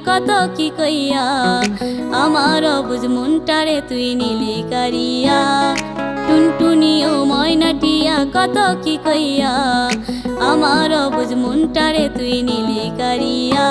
কত কি কইয়া আমার অবুঝ মনটারে তুই নিলি কারিয়া টুনটুনি ও ময়নাটিয়া কত কি কইয়া আমার অবুঝ মনটারে তুই নিলি কারিয়া